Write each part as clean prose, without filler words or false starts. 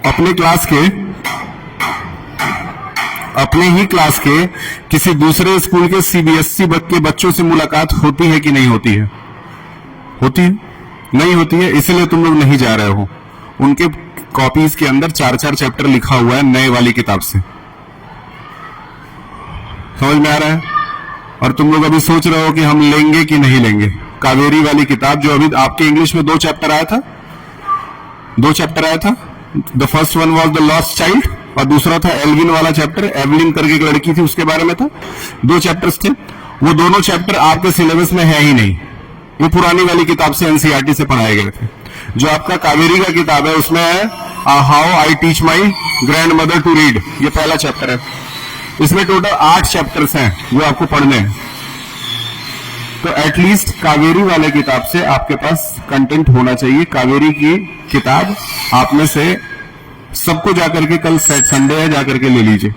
अपने ही क्लास के किसी दूसरे स्कूल के सीबीएसई के बच्चों से मुलाकात होती है कि नहीं होती है? होती है? नहीं होती है, इसलिए तुम लोग नहीं जा रहे हो। उनके कॉपीज के अंदर 4-4 चैप्टर लिखा हुआ है नए वाली किताब से। समझ में आ रहा है? और तुम लोग अभी सोच रहे हो कि हम लेंगे कि नहीं लेंगे। कावेरी वाली किताब जो अभी आपके इंग्लिश में 2 चैप्टर आया था, 2 चैप्टर आया था। The first one was the lost child और दूसरा था एल्विन वाला चैप्टर। एवलिन करके एक लड़की थी, उसके बारे में था। 2 चैप्टर्स थे। वो दोनों चैप्टर आपके सिलेबस में है ही नहीं। वो पुरानी वाली किताब से, एनसीईआरटी से पढ़ाए गए थे। जो आपका कावेरी का किताब है उसमें है how I teach my grandmother to read, ये पहला चैप्टर है। इसमें टोटल 8 चैप्टर्स हैं जो आपको पढ़ने हैं। तो एटलीस्ट कावेरी वाले किताब से आपके पास कंटेंट होना चाहिए। कावेरी की किताब आप में से सबको जाकर के कल संडे है जाकर के ले लीजिए।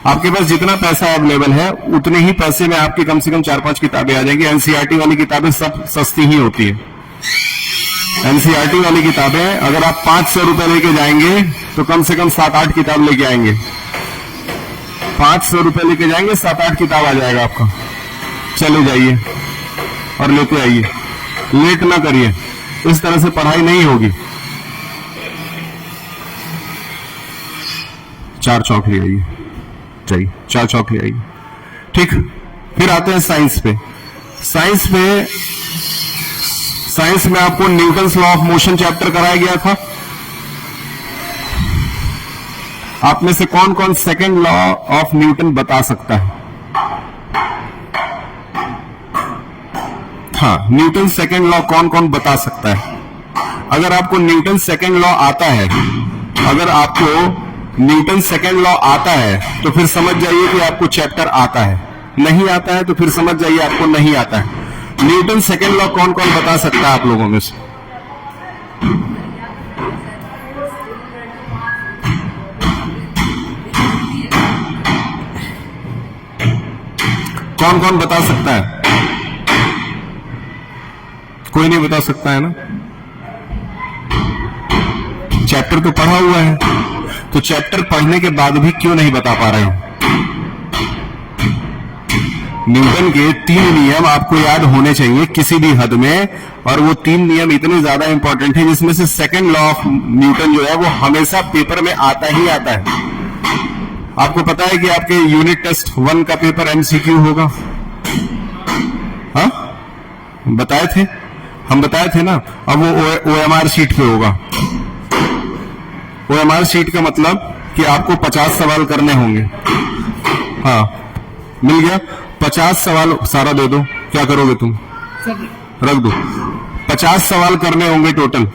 आपके पास जितना पैसा अवेलेबल है उतने ही पैसे में आपकी कम से कम 4-5 किताबें आ जाएंगी। एनसीईआरटी वाली किताबें सब सस्ती ही होती है। एनसीईआरटी वाली किताबें अगर आप 500 रुपए लेके जाएंगे तो कम से कम 7-8 किताब लेके आएंगे। 500 रुपए लेके जाएंगे, 7-8 किताब आ जाएगा आपका। चले जाइए और लेते आइए, लेट ना करिए। इस तरह से पढ़ाई नहीं होगी। 4 चौक ले आइए, चाहिए 4 चौक ले आइए। ठीक, फिर आते हैं साइंस पे। साइंस में आपको Newton's law of motion chapter कराया गया था। आप में से कौन कौन सेकंड लॉ ऑफ न्यूटन बता सकता है? हाँ, न्यूटन सेकंड लॉ कौन कौन बता सकता है? अगर आपको न्यूटन सेकंड लॉ आता है, तो फिर समझ जाइए कि आपको चैप्टर आता है। नहीं आता है तो फिर समझ जाइए आपको नहीं आता है। न्यूटन सेकंड लॉ कौन कौन बता सकता है आप लोगों में से? कौन कौन बता सकता है? कोई नहीं बता सकता है ना? चैप्टर तो पढ़ा हुआ है, तो चैप्टर पढ़ने के बाद भी क्यों नहीं बता पा रहे हो? न्यूटन के 3 नियम आपको याद होने चाहिए किसी भी हद में, और वो 3 नियम इतने ज्यादा इंपॉर्टेंट है जिसमें से सेकंड लॉ ऑफ न्यूटन जो है वो हमेशा पेपर में आता ही आता है। आपको पता है कि आपके यूनिट टेस्ट 1 का पेपर एमसीक्यू होगा? हाँ, बताए थे, हम बताए थे ना। अब वो ओएमआर शीट पे होगा। ओएमआर शीट का मतलब कि आपको 50 सवाल करने होंगे। हाँ, मिल गया। 50 सवाल सारा दे दो, क्या करोगे तुम? रख दो। 50 सवाल करने होंगे टोटल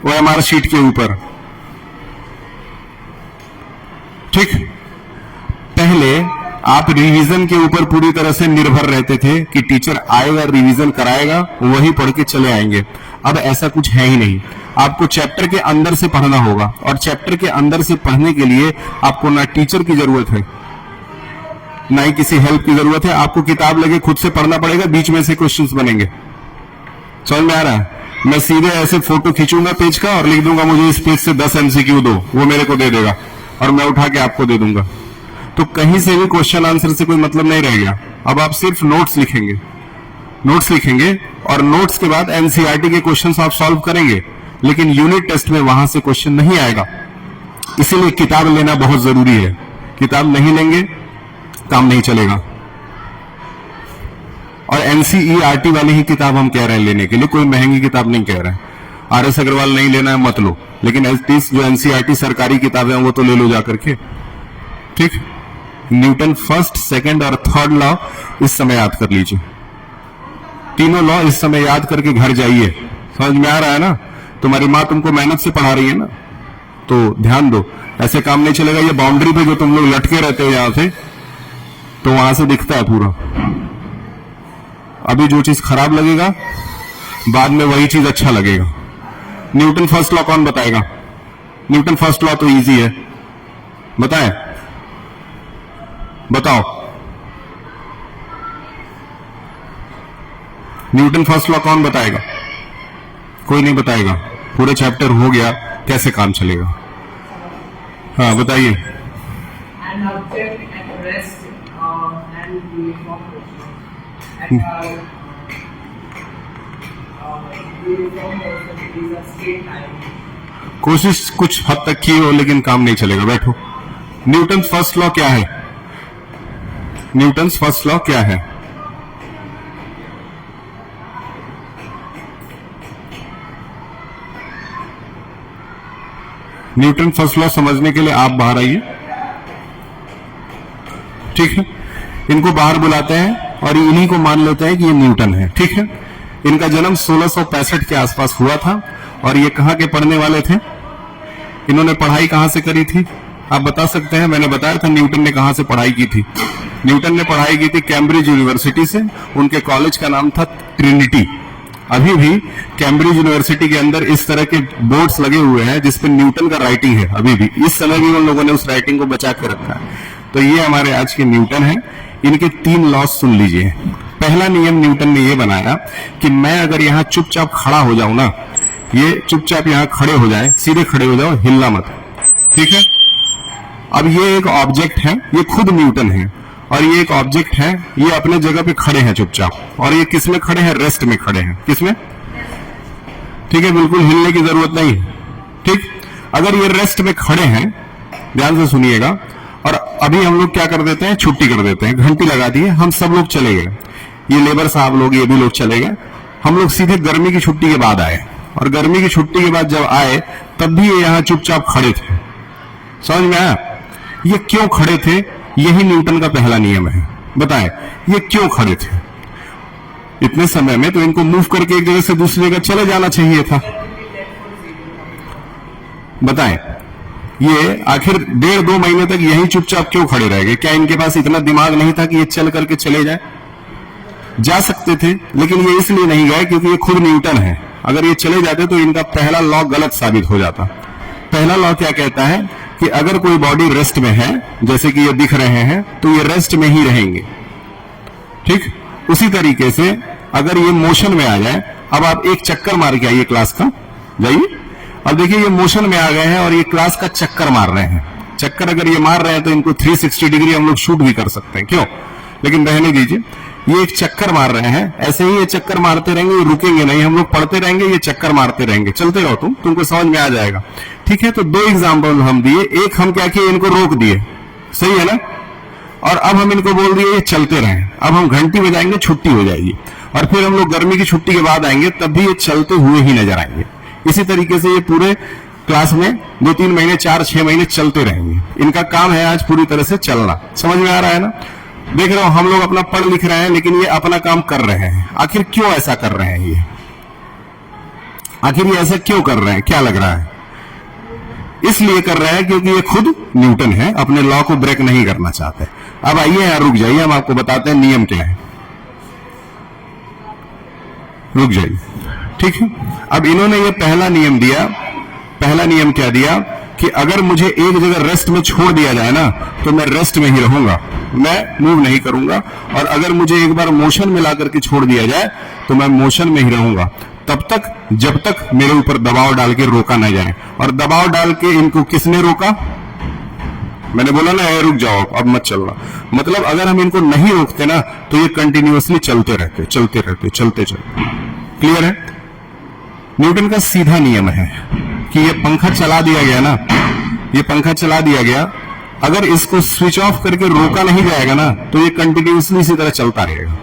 ओएमआर शीट के ऊपर। ठीक, पहले आप रिवीजन के ऊपर पूरी तरह से निर्भर रहते थे कि टीचर आएगा, रिवीजन कराएगा, वही पढ़ के चले आएंगे। अब ऐसा कुछ है ही नहीं। आपको चैप्टर के अंदर से पढ़ना होगा, और चैप्टर के अंदर से पढ़ने के लिए आपको ना टीचर की जरूरत है ना ही किसी हेल्प की जरूरत है। आपको किताब लेके खुद से पढ़ना पड़ेगा, बीच में से क्वेश्चंस बनेंगे। समझ में आ रहा है? मैं सीधे ऐसे फोटो खींचूंगा पेज का और लिख दूंगा मुझे इस पेज से 10 एमसीक्यू दो, वो मेरे को दे देगा और मैं उठा के आपको दे दूंगा। तो कहीं से भी क्वेश्चन आंसर से कोई मतलब नहीं रह गया। अब आप सिर्फ नोट्स लिखेंगे और नोट्स के बाद एनसीईआरटी के क्वेश्चंस आप सॉल्व करेंगे, लेकिन यूनिट टेस्ट में वहां से क्वेश्चन नहीं आएगा। इसीलिए किताब लेना बहुत जरूरी है। किताब नहीं लेंगे काम नहीं चलेगा। और एनसीईआरटी वाली ही किताब हम कह रहे हैं लेने के लिए, कोई महंगी किताब नहीं कह रहे हैं। आरएस अग्रवाल नहीं लेना है मत लो, लेकिन जो एनसीईआरटी सरकारी किताबें हैं वो तो ले लो जाकर के। ठीक, न्यूटन फर्स्ट, सेकंड और थर्ड लॉ इस समय याद कर लीजिए। तीनों लॉ इस समय याद करके घर जाइए। समझ में आ रहा है ना? तुम्हारी माँ तुमको मेहनत से पढ़ा रही है ना, तो ध्यान दो। ऐसे काम नहीं चलेगा। ये बाउंड्री पे जो तुम लोग लटके रहते हो यहां से, तो वहां से दिखता है पूरा। अभी जो चीज खराब लगेगा बाद में वही चीज अच्छा लगेगा। न्यूटन फर्स्ट लॉ कौन बताएगा? न्यूटन फर्स्ट लॉ तो इजी है, बताएं? बताओ, न्यूटन फर्स्ट लॉ कौन बताएगा? कोई नहीं बताएगा। पूरे चैप्टर हो गया, कैसे काम चलेगा? हाँ बताइए। An object at rest and uniform motion. At uniform motion is a straight line. कोशिश कुछ हद तक की हो लेकिन काम नहीं चलेगा, बैठो। न्यूटन फर्स्ट लॉ क्या है? न्यूटन फर्स्ट लॉ क्या है? न्यूटन फर्स्ट लॉ समझने के लिए आप बाहर आइए, ठीक है। इनको बाहर बुलाते हैं और इन्हीं को मान लेते हैं कि ये न्यूटन है, ठीक है। इनका जन्म 1665 के आसपास हुआ था और ये कहां के पढ़ने वाले थे? इन्होंने पढ़ाई कहां से करी थी? आप बता सकते हैं? मैंने बताया था न्यूटन ने कहां से पढ़ाई की थी। न्यूटन ने पढ़ाई की थी कैम्ब्रिज यूनिवर्सिटी से। उनके कॉलेज का नाम था ट्रिनिटी। अभी भी कैम्ब्रिज यूनिवर्सिटी के अंदर इस तरह के बोर्ड्स लगे हुए हैं जिसपे न्यूटन का राइटिंग है। अभी भी इस समय भी उन लोगों ने उस राइटिंग को बचा के रखा है। तो ये हमारे आज के न्यूटन हैं। इनके 3 लॉज सुन लीजिए। पहला नियम न्यूटन ने ये बनाया कि मैं अगर यहां चुपचाप खड़ा हो जाऊं ना, ये चुपचाप यहां खड़े हो जाए, सीधे खड़े हो जाओ, हिलना मत, ठीक है। अब ये एक ऑब्जेक्ट है, ये खुद न्यूटन है, और ये एक ऑब्जेक्ट है, ये अपने जगह पे खड़े हैं चुपचाप। और ये किस में खड़े हैं? रेस्ट में खड़े हैं। किसमें? ठीक है, बिल्कुल हिलने की जरूरत नहीं है, ठीक। अगर ये रेस्ट में खड़े हैं, ध्यान से सुनिएगा, और अभी हम लोग क्या कर देते हैं? छुट्टी कर देते हैं, घंटी लगा दी है, हम सब लोग चले गए, ये लेबर साहब लोग, ये भी लोग चले गए। हम लोग सीधे गर्मी की छुट्टी के बाद आए, और गर्मी की छुट्टी के बाद जब आए तब भी ये यहां चुपचाप खड़े थे। समझ में आया? ये क्यों खड़े थे? यही न्यूटन का पहला नियम है। बताएं, ये क्यों खड़े थे? इतने समय में तो इनको मूव करके एक जगह से दूसरी जगह चले जाना चाहिए था। बताएं, ये आखिर 1.5-2 महीने तक यही चुपचाप क्यों खड़े रह गए? क्या इनके पास इतना दिमाग नहीं था कि ये चल करके चले जाए? जा सकते थे, लेकिन ये इसलिए नहीं गए क्योंकि ये खुद न्यूटन है। अगर ये चले जाते तो इनका पहला लॉ गलत साबित हो जाता। पहला लॉ क्या कहता है कि अगर कोई बॉडी रेस्ट में है, जैसे कि ये दिख रहे हैं, तो ये रेस्ट में ही रहेंगे, ठीक। उसी तरीके से अगर ये मोशन में आ जाए, अब आप एक चक्कर मार के आइए क्लास का, जाइए। अब देखिए ये मोशन में आ गए हैं और ये क्लास का चक्कर मार रहे हैं। चक्कर अगर ये मार रहे हैं तो इनको 360 डिग्री हम लोग शूट भी कर सकते हैं, क्यों? लेकिन रहने दीजिए, ये एक चक्कर मार रहे हैं, ऐसे ही ये चक्कर मारते रहेंगे, ये रुकेंगे नहीं, हम लोग पढ़ते रहेंगे, ये चक्कर मारते रहेंगे, चलते रहो, तुमको समझ में आ जाएगा, ठीक है। तो 2 एग्जाम्पल हम दिए, एक हम क्या किए? इनको रोक दिए, सही है ना। और अब हम इनको बोल दिए ये चलते रहें। अब हम घंटी बजाएंगे, छुट्टी हो जाएगी, और फिर हम लोग गर्मी की छुट्टी के बाद आएंगे, तब भी ये चलते हुए ही नजर आएंगे। इसी तरीके से ये पूरे क्लास में 2-3 महीने, 4-6 महीने चलते रहेंगे। इनका काम है आज पूरी तरह से चलना। समझ में आ रहा है ना? देख रहे हो, हम लोग अपना पढ़ लिख रहे हैं, लेकिन ये अपना काम कर रहे हैं। आखिर क्यों ऐसा कर रहे हैं? ये आखिर ये ऐसा क्यों कर रहे हैं? क्या लग रहा है? इसलिए कर रहे हैं क्योंकि ये खुद न्यूटन है, अपने लॉ को ब्रेक नहीं करना चाहते। अब आइए यहां रुक जाइए, हम आपको बताते हैं नियम क्या है। रुक जाइए, ठीक है। अब इन्होंने ये पहला नियम दिया। पहला नियम क्या दिया कि अगर मुझे एक जगह रेस्ट में छोड़ दिया जाए ना, तो मैं रेस्ट में ही रहूंगा, मैं मूव नहीं करूंगा। और अगर मुझे एक बार मोशन में ला करके छोड़ दिया जाए तो मैं मोशन में ही रहूंगा, तब तक जब तक मेरे ऊपर दबाव डाल के रोका न जाए। और दबाव डाल के इनको किसने रोका? मैंने बोला ना, रुक जाओ, अब मत चलना। मतलब अगर हम इनको नहीं रोकते ना, तो ये कंटिन्यूअसली चलते रहते, चलते रहते, चलते चलते। क्लियर है? न्यूटन का सीधा नियम है कि ये पंखा चला दिया गया ना, ये पंखा चला दिया गया, अगर इसको स्विच ऑफ करके रोका नहीं जाएगा ना, तो ये कंटिन्यूअसली इसी तरह चलता रहेगा।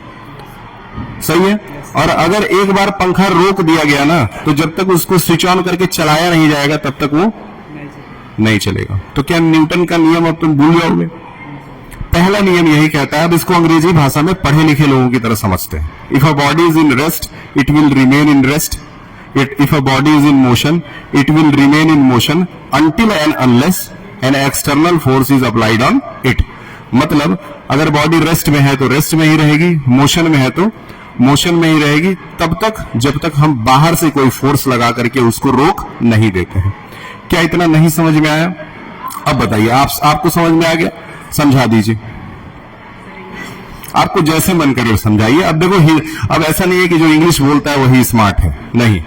सही है? और अगर एक बार पंखा रोक दिया गया ना, तो जब तक उसको स्विच ऑन करके चलाया नहीं जाएगा, तब तक वो नहीं चलेगा। तो क्या न्यूटन का नियम अब तुम भूल जाओगे? पहला नियम यही कहता है। अब इसको अंग्रेजी भाषा में पढ़े लिखे लोगों की तरह समझते हैं। If a body is in rest, it will remain in rest. If a body is in motion, it will remain in motion until and unless an external force is applied on it. मतलब अगर body rest में है तो rest में ही रहेगी, motion में है तो मोशन में ही रहेगी, तब तक जब तक हम बाहर से कोई फोर्स लगा करके उसको रोक नहीं देते हैं। क्या इतना नहीं समझ में आया? अब बताइए, आपको समझ में आ गया? समझा दीजिए, आपको जैसे मन करे समझाइए। अब देखो, अब ऐसा नहीं है कि जो इंग्लिश बोलता है वही स्मार्ट है, नहीं।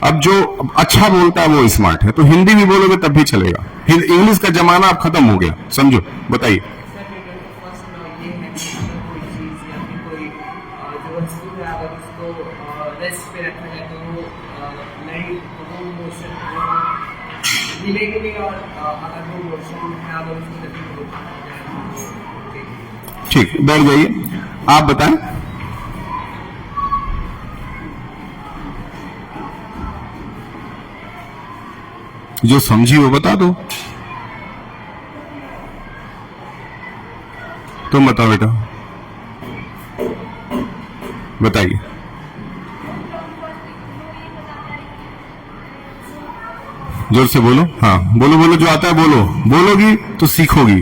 अब जो अच्छा बोलता है वो स्मार्ट है, तो हिंदी भी बोलोगे तब भी चलेगा। इंग्लिश का जमाना अब खत्म हो गया, समझो। बताइए। रेस्ट पे रखा जाए तो वो नहीं वो मोशन और अगर वो मोशन है अगर उसको ठीक, बैठ जाइए। आप बताएं। जो समझी वो बता दो। तुम बताओ बेटा, बताइए। जोर से बोलो। हाँ बोलो बोलो, जो आता है बोलो। बोलोगी तो सीखोगी।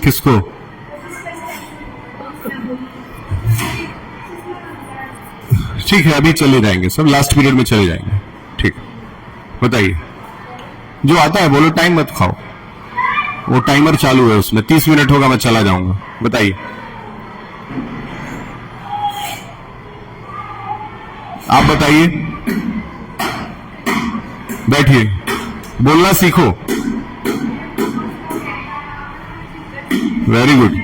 किसको? ठीक है, अभी चले जाएंगे सब, लास्ट पीरियड में चले जाएंगे। ठीक, बताइए। जो आता है बोलो, टाइम मत खाओ। वो टाइमर चालू है, उसमें 30 मिनट होगा, मैं चला जाऊंगा। बताइए। आप बताइए, बैठिए, बोलना सीखो। Very good.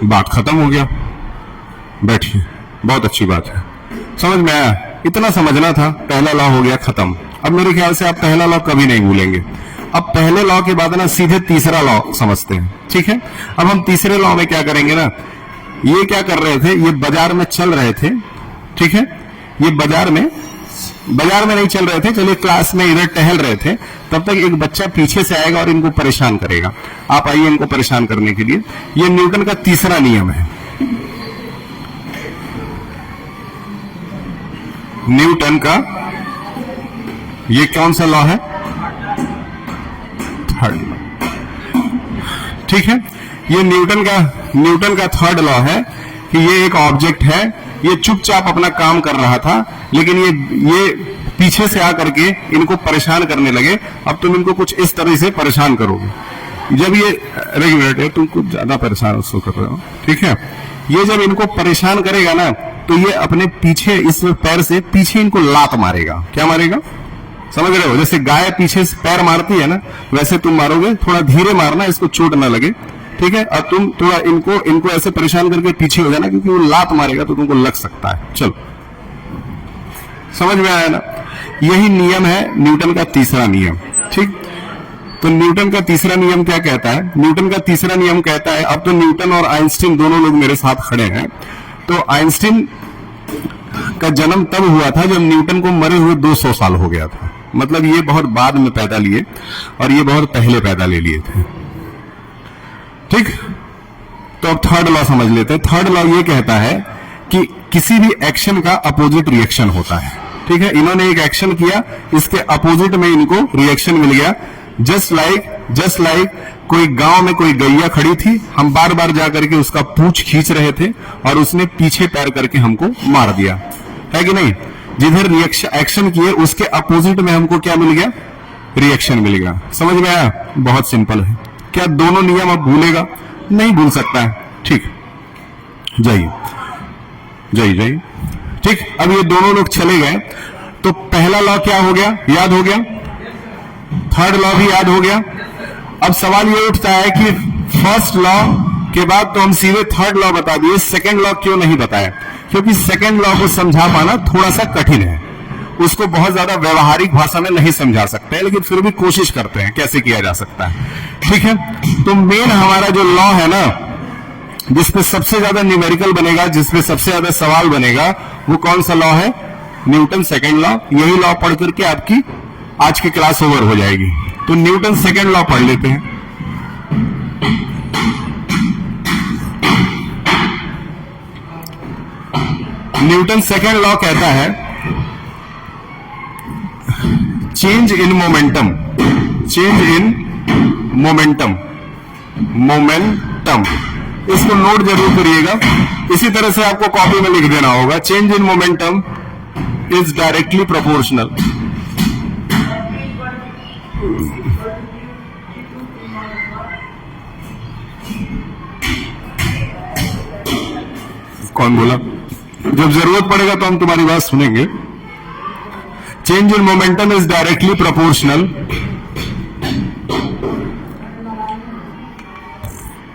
बात खत्म हो गया, बैठिए, बहुत अच्छी बात है। समझ में आया? इतना समझना था, पहला लॉ हो गया खत्म। अब मेरे ख्याल से आप पहला लॉ कभी नहीं भूलेंगे। अब पहले लॉ के बाद ना सीधे तीसरा लॉ समझते हैं, ठीक है? अब हम तीसरे लॉ में क्या करेंगे ना, ये क्या कर रहे थे, ये बाजार में चल रहे थे, ठीक है? ये बाजार में नहीं चल रहे थे, चलिए क्लास में इधर टहल रहे थे, तब तक एक बच्चा पीछे से आएगा और इनको परेशान करेगा। आप आइए इनको परेशान करने के लिए। ये न्यूटन का तीसरा नियम है। न्यूटन का ये कौन सा लॉ है? थर्ड, ठीक है? ये न्यूटन का थर्ड लॉ है कि ये एक ऑब्जेक्ट है, ये चुपचाप अपना काम कर रहा था, लेकिन ये पीछे से आकर के इनको परेशान करने लगे। अब तुम इनको कुछ इस तरह से परेशान करोगे। जब ये रेगुलेटर, तुम कुछ ज्यादा परेशान उसको कर रहे हो, ठीक है? ये जब इनको परेशान करेगा ना, तो ये अपने पीछे, इस पैर से पीछे इनको लात मारेगा। क्या मारेगा? समझ रहे हो? जैसे गाय पीछे से पैर मारती है ना, वैसे तुम मारोगे। थोड़ा धीरे मारना, इसको चोट ना लगे, ठीक है? अब तुम थोड़ा इनको ऐसे परेशान करके पीछे हो जाना, क्योंकि वो लात मारेगा तो तुमको लग सकता है। चलो, समझ में आया ना? यही नियम है न्यूटन का तीसरा नियम, ठीक? तो न्यूटन का तीसरा नियम क्या कहता है? न्यूटन का तीसरा नियम कहता है, अब तो न्यूटन और आइंस्टीन दोनों लोग मेरे साथ खड़े हैं। तो आइंस्टीन का जन्म तब हुआ था जब न्यूटन को मरे हुए 200 साल हो गया था। मतलब ये बहुत बाद में पैदा लिए और ये बहुत पहले पैदा ले लिए थे, ठीक? तो अब थर्ड लॉ समझ लेते हैं। थर्ड लॉ ये कहता है कि किसी भी एक्शन का अपोजिट रिएक्शन होता है, ठीक है? इन्होंने एक एक्शन किया, इसके अपोजिट में इनको रिएक्शन मिल गया। जस्ट लाइक कोई गांव में कोई गैया खड़ी थी, हम बार बार जाकर के उसका पूंछ खींच रहे थे और उसने पीछे पैर करके हमको मार दिया, है कि नहीं? जिधर एक्शन किए उसके अपोजिट में हमको क्या मिल गया? रिएक्शन मिल गया। समझ में आया? बहुत सिंपल है। क्या दोनों नियम अब भूलेगा? नहीं भूल सकता है, ठीक? जाइए, ठीक? अब ये दोनों लोग चले गए, तो पहला लॉ क्या हो गया? याद हो गया। थर्ड लॉ भी याद हो गया। अब सवाल ये उठता है कि फर्स्ट लॉ के बाद तो हम सीधे थर्ड लॉ बता दिए, सेकंड लॉ क्यों नहीं बताया? क्योंकि सेकंड लॉ को समझा पाना थोड़ा सा कठिन है, उसको बहुत ज्यादा व्यवहारिक भाषा में नहीं समझा सकते हैं, लेकिन फिर भी कोशिश करते हैं कैसे किया जा सकता है, ठीक है? तो मेन हमारा जो लॉ है ना, जिसपे सबसे ज्यादा न्यूमेरिकल बनेगा, जिसपे सबसे ज्यादा सवाल बनेगा, वो कौन सा लॉ है? Newton second law. यही लॉ पढ़ करके आपकी आज की क्लास ओवर हो जाएगी। तो न्यूटन सेकंड लॉ पढ़ लेते हैं। न्यूटन सेकंड लॉ कहता है चेंज इन मोमेंटम। इसको नोट जरूर करिएगा। इसी तरह से आपको कॉपी में लिख देना होगा, change in momentum is directly proportional. कौन बोला? जब जरूरत पड़ेगा तो हम तुम्हारी बात सुनेंगे। Change in momentum is directly proportional,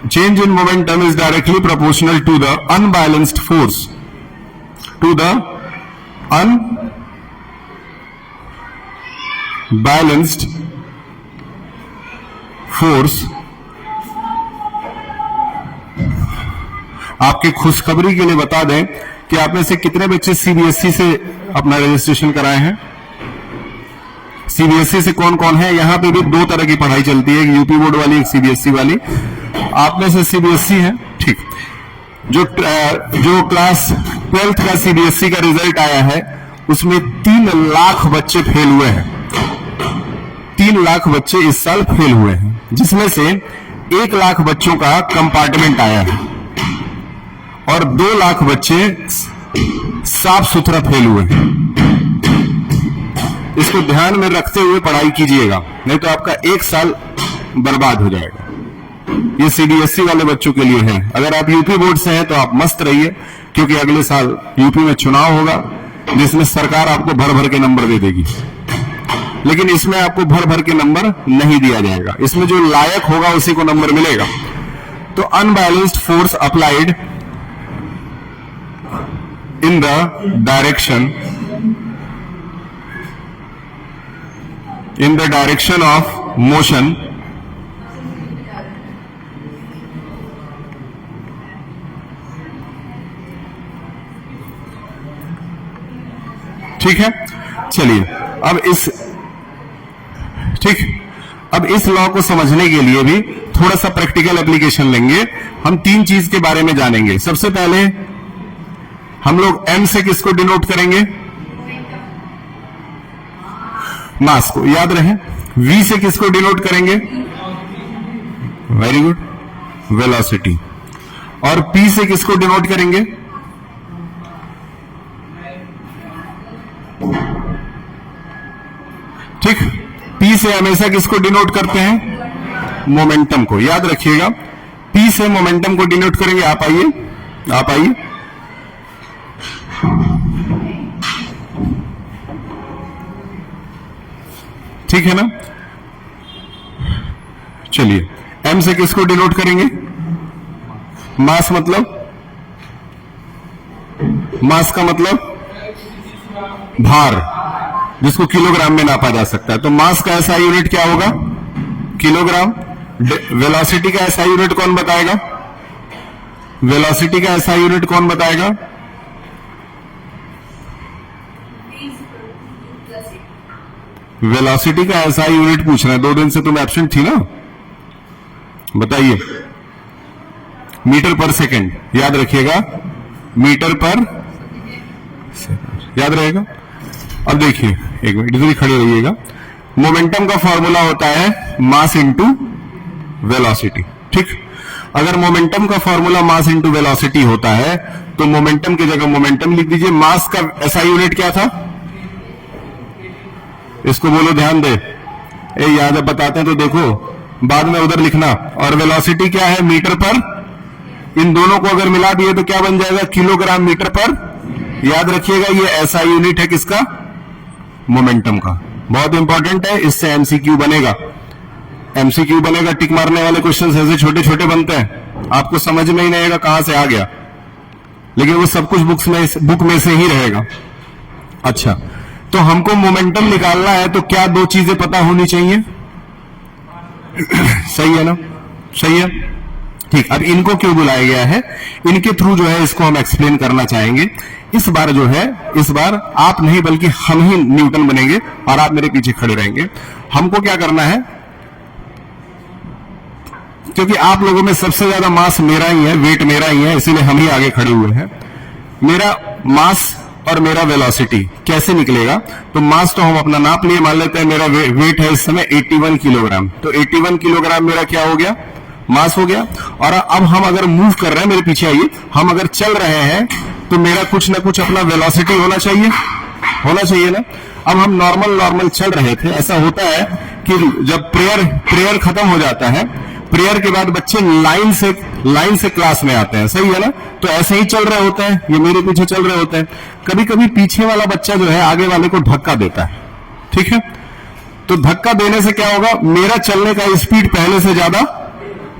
change in momentum is directly proportional to the unbalanced force, to the unbalanced force। आपकी खुशखबरी के लिए बता दें कि आप में से कितने बच्चे सीबीएसई से अपना रजिस्ट्रेशन कराए हैं? सीबीएसई से कौन कौन है? यहां पे भी दो तरह की पढ़ाई चलती है, एक यूपी बोर्ड वाली, एक सीबीएसई वाली। आप में से सीबीएसई है, ठीक। जो क्लास 12th का सीबीएसई का रिजल्ट आया है उसमें 3 लाख बच्चे फेल हुए हैं। 3 लाख बच्चे इस साल फेल हुए हैं, जिसमें से 1 लाख बच्चों का कंपार्टमेंट आया है और 2 लाख बच्चे साफ सुथरा फेल हुए हैं। इसको ध्यान में रखते हुए पढ़ाई कीजिएगा, नहीं तो आपका 1 साल बर्बाद हो जाएगा। ये सीबीएसई वाले बच्चों के लिए है। अगर आप यूपी बोर्ड से हैं तो आप मस्त रहिए, क्योंकि अगले साल यूपी में चुनाव होगा जिसमें सरकार आपको भर भर के नंबर दे देगी, लेकिन इसमें आपको भर भर के नंबर नहीं दिया जाएगा। इसमें जो लायक होगा उसी को नंबर मिलेगा। तो unbalanced force applied in the direction of motion ठीक है। चलिए अब इस लॉ को समझने के लिए भी थोड़ा सा प्रैक्टिकल एप्लीकेशन लेंगे। हम 3 चीज के बारे में जानेंगे। सबसे पहले हम लोग एम से किसको डिनोट करेंगे? मास को, याद रहे। वी से किसको डिनोट करेंगे? Very good, velocity. और पी से किसको डिनोट करेंगे? ठीक, पी से हमेशा किसको डिनोट करते हैं? मोमेंटम को। याद रखिएगा, पी से मोमेंटम को डिनोट करेंगे। आप आइए, ठीक है ना। चलिए, एम से किसको डिनोट करेंगे? मास का मतलब भार, जिसको किलोग्राम में नापा जा सकता है। तो मास का ऐसा यूनिट क्या होगा? किलोग्राम। वेलोसिटी का ऐसा यूनिट कौन बताएगा? वेलोसिटी का ऐसा यूनिट कौन बताएगा? वेलोसिटी का ऐसा यूनिट पूछ रहे हैं। 2 दिन से तुम एब्सेंट थी ना, बताइए। मीटर पर सेकंड, याद रखिएगा, मीटर पर याद रहेगा। अब देखिए, एक मिनट इधर ही खड़े रहिएगा। मोमेंटम का फॉर्मूला होता है मास इंटू वेलोसिटी, ठीक। अगर मोमेंटम का फॉर्मूला मास इंटू वेलोसिटी होता है तो मोमेंटम की जगह मोमेंटम लिख दीजिए। मास का ऐसा यूनिट क्या था? इसको बोलो, ध्यान दे। याद बताते हैं तो देखो, बाद में उधर लिखना। और वेलोसिटी क्या है? मीटर पर। इन दोनों को अगर मिला दिए तो क्या बन जाएगा? किलोग्राम मीटर पर। याद रखिएगा, ये ऐसा यूनिट है किसका? मोमेंटम का। बहुत इंपॉर्टेंट है, इससे एमसीक्यू बनेगा। टिक मारने वाले क्वेश्चंस ऐसे छोटे छोटे बनते हैं, आपको समझ में ही नहीं आएगा कहां से आ गया, लेकिन वो सब कुछ बुक में से ही रहेगा। अच्छा, तो हमको मोमेंटम निकालना है तो क्या 2 चीजें पता होनी चाहिए? सही है ना? सही है, ठीक। अब इनको क्यों बुलाया गया है, इनके थ्रू जो है इसको हम एक्सप्लेन करना चाहेंगे। इस बार जो है, इस बार आप नहीं बल्कि हम ही न्यूटन बनेंगे और आप मेरे पीछे खड़े रहेंगे। हमको क्या करना है, क्योंकि आप लोगों में सबसे ज्यादा मास मेरा ही है, वेट मेरा ही है, इसीलिए हम ही आगे खड़े हुए हैं। मेरा मास और मेरा वेलोसिटी कैसे निकलेगा? तो मास तो हम अपना नाप लिए, मान लेते हैं मेरा वेट है इस समय 81 किलोग्राम। तो 81 किलोग्राम मेरा क्या हो गया? मास हो गया। और अब हम अगर मूव कर रहे हैं, मेरे पीछे आइए, हम अगर चल रहे हैं तो मेरा कुछ ना कुछ अपना वेलोसिटी होना चाहिए ना। अब हम नॉर्मल चल रहे थे। ऐसा होता है कि जब प्रेयर खत्म हो जाता है, प्रेयर के बाद बच्चे लाइन से लाइन से क्लास में आते हैं, सही है ना? तो ऐसे ही चल रहे होते हैं, ये मेरे पीछे चल रहे होते हैं। कभी कभी पीछे वाला बच्चा जो है आगे वाले को धक्का देता है, ठीक है? तो धक्का देने से क्या होगा, मेरा चलने का स्पीड पहले से ज्यादा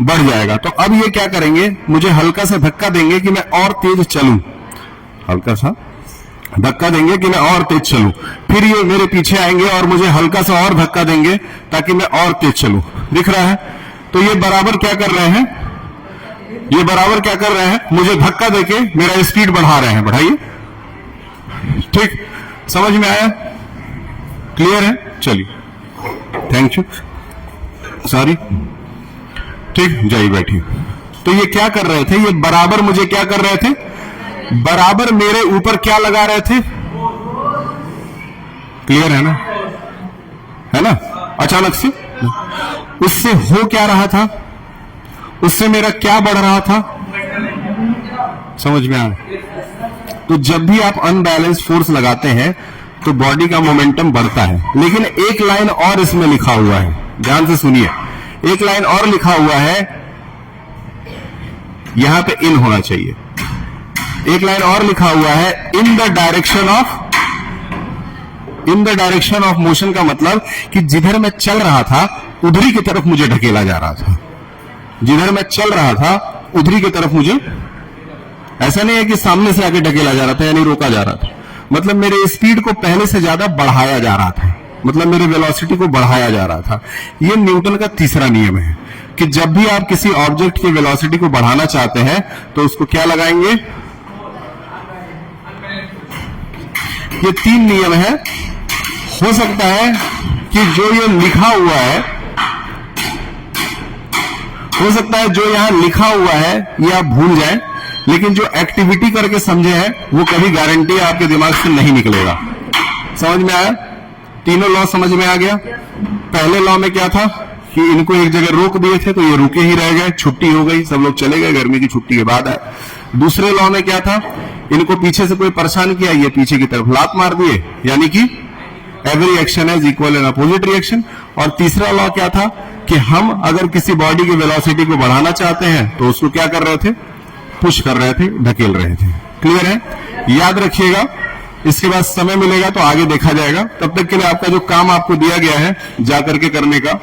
बढ़ जाएगा। तो अब ये क्या करेंगे, मुझे हल्का सा धक्का देंगे कि मैं और तेज चलूं, हल्का सा धक्का देंगे कि मैं और तेज चलूं। फिर ये मेरे पीछे आएंगे और मुझे हल्का सा और धक्का देंगे ताकि मैं और तेज चलूं। दिख रहा है? तो ये बराबर क्या कर रहे हैं, ये बराबर क्या कर रहे हैं, मुझे धक्का देके मेरा स्पीड बढ़ा रहे हैं। बढ़ाइए, ठीक, समझ में आया? क्लियर है? चलिए, थैंक यू, सॉरी, ठीक, जाइए बैठिए। तो ये क्या कर रहे थे, ये बराबर मुझे क्या कर रहे थे, बराबर मेरे ऊपर क्या लगा रहे थे? क्लियर है ना? है ना? अचानक से उससे हो क्या रहा था, उससे मेरा क्या बढ़ रहा था, समझ में आ रहा? तो जब भी आप अनबैलेंस फोर्स लगाते हैं तो बॉडी का मोमेंटम बढ़ता है। लेकिन एक लाइन और इसमें लिखा हुआ है, ध्यान से सुनिए, एक लाइन और लिखा हुआ है, यहां पे इन होना चाहिए। एक लाइन और लिखा हुआ है, in the direction of, in the direction of motion का मतलब कि जिधर मैं चल रहा था उधरी की तरफ मुझे ढकेला जा रहा था, जिधर मैं चल रहा था उधरी की तरफ मुझे, ऐसा नहीं है कि सामने से आके ढकेला जा रहा था यानी रोका जा रहा था, मतलब मेरे स्पीड को पहले से ज्यादा बढ़ाया जा रहा था, मतलब मेरे वेलोसिटी को बढ़ाया जा रहा था। यह न्यूटन का तीसरा नियम है कि जब भी आप किसी ऑब्जेक्ट की वेलोसिटी को बढ़ाना चाहते हैं तो उसको क्या लगाएंगे, ये तीन नियम है। हो सकता है कि जो ये लिखा हुआ है, हो सकता है जो यहां लिखा हुआ है ये आप भूल जाएं, लेकिन जो एक्टिविटी करके समझे हैं वो कभी गारंटी आपके दिमाग से नहीं निकलेगा। समझ में आया? तीनों लॉ समझ में आ गया? पहले लॉ में क्या था कि इनको एक जगह रोक दिए थे तो ये रुके ही रह गए, छुट्टी हो गई, सब लोग चले गए, गर्मी की छुट्टी के बाद आए। दूसरे लॉ में क्या था, इनको पीछे से कोई परेशान किया, ये पीछे की तरफ लात मार दिए, यानी कि every action is equal and opposite reaction. और तीसरा लॉ क्या था कि हम अगर किसी बॉडी की वेलोसिटी को बढ़ाना चाहते हैं तो उसको क्या कर रहे थे, पुश कर रहे थे, ढकेल रहे थे। क्लियर है? याद रखिएगा, इसके बाद समय मिलेगा तो आगे देखा जाएगा। तब तक के लिए आपका जो काम आपको दिया गया है जा करके करने का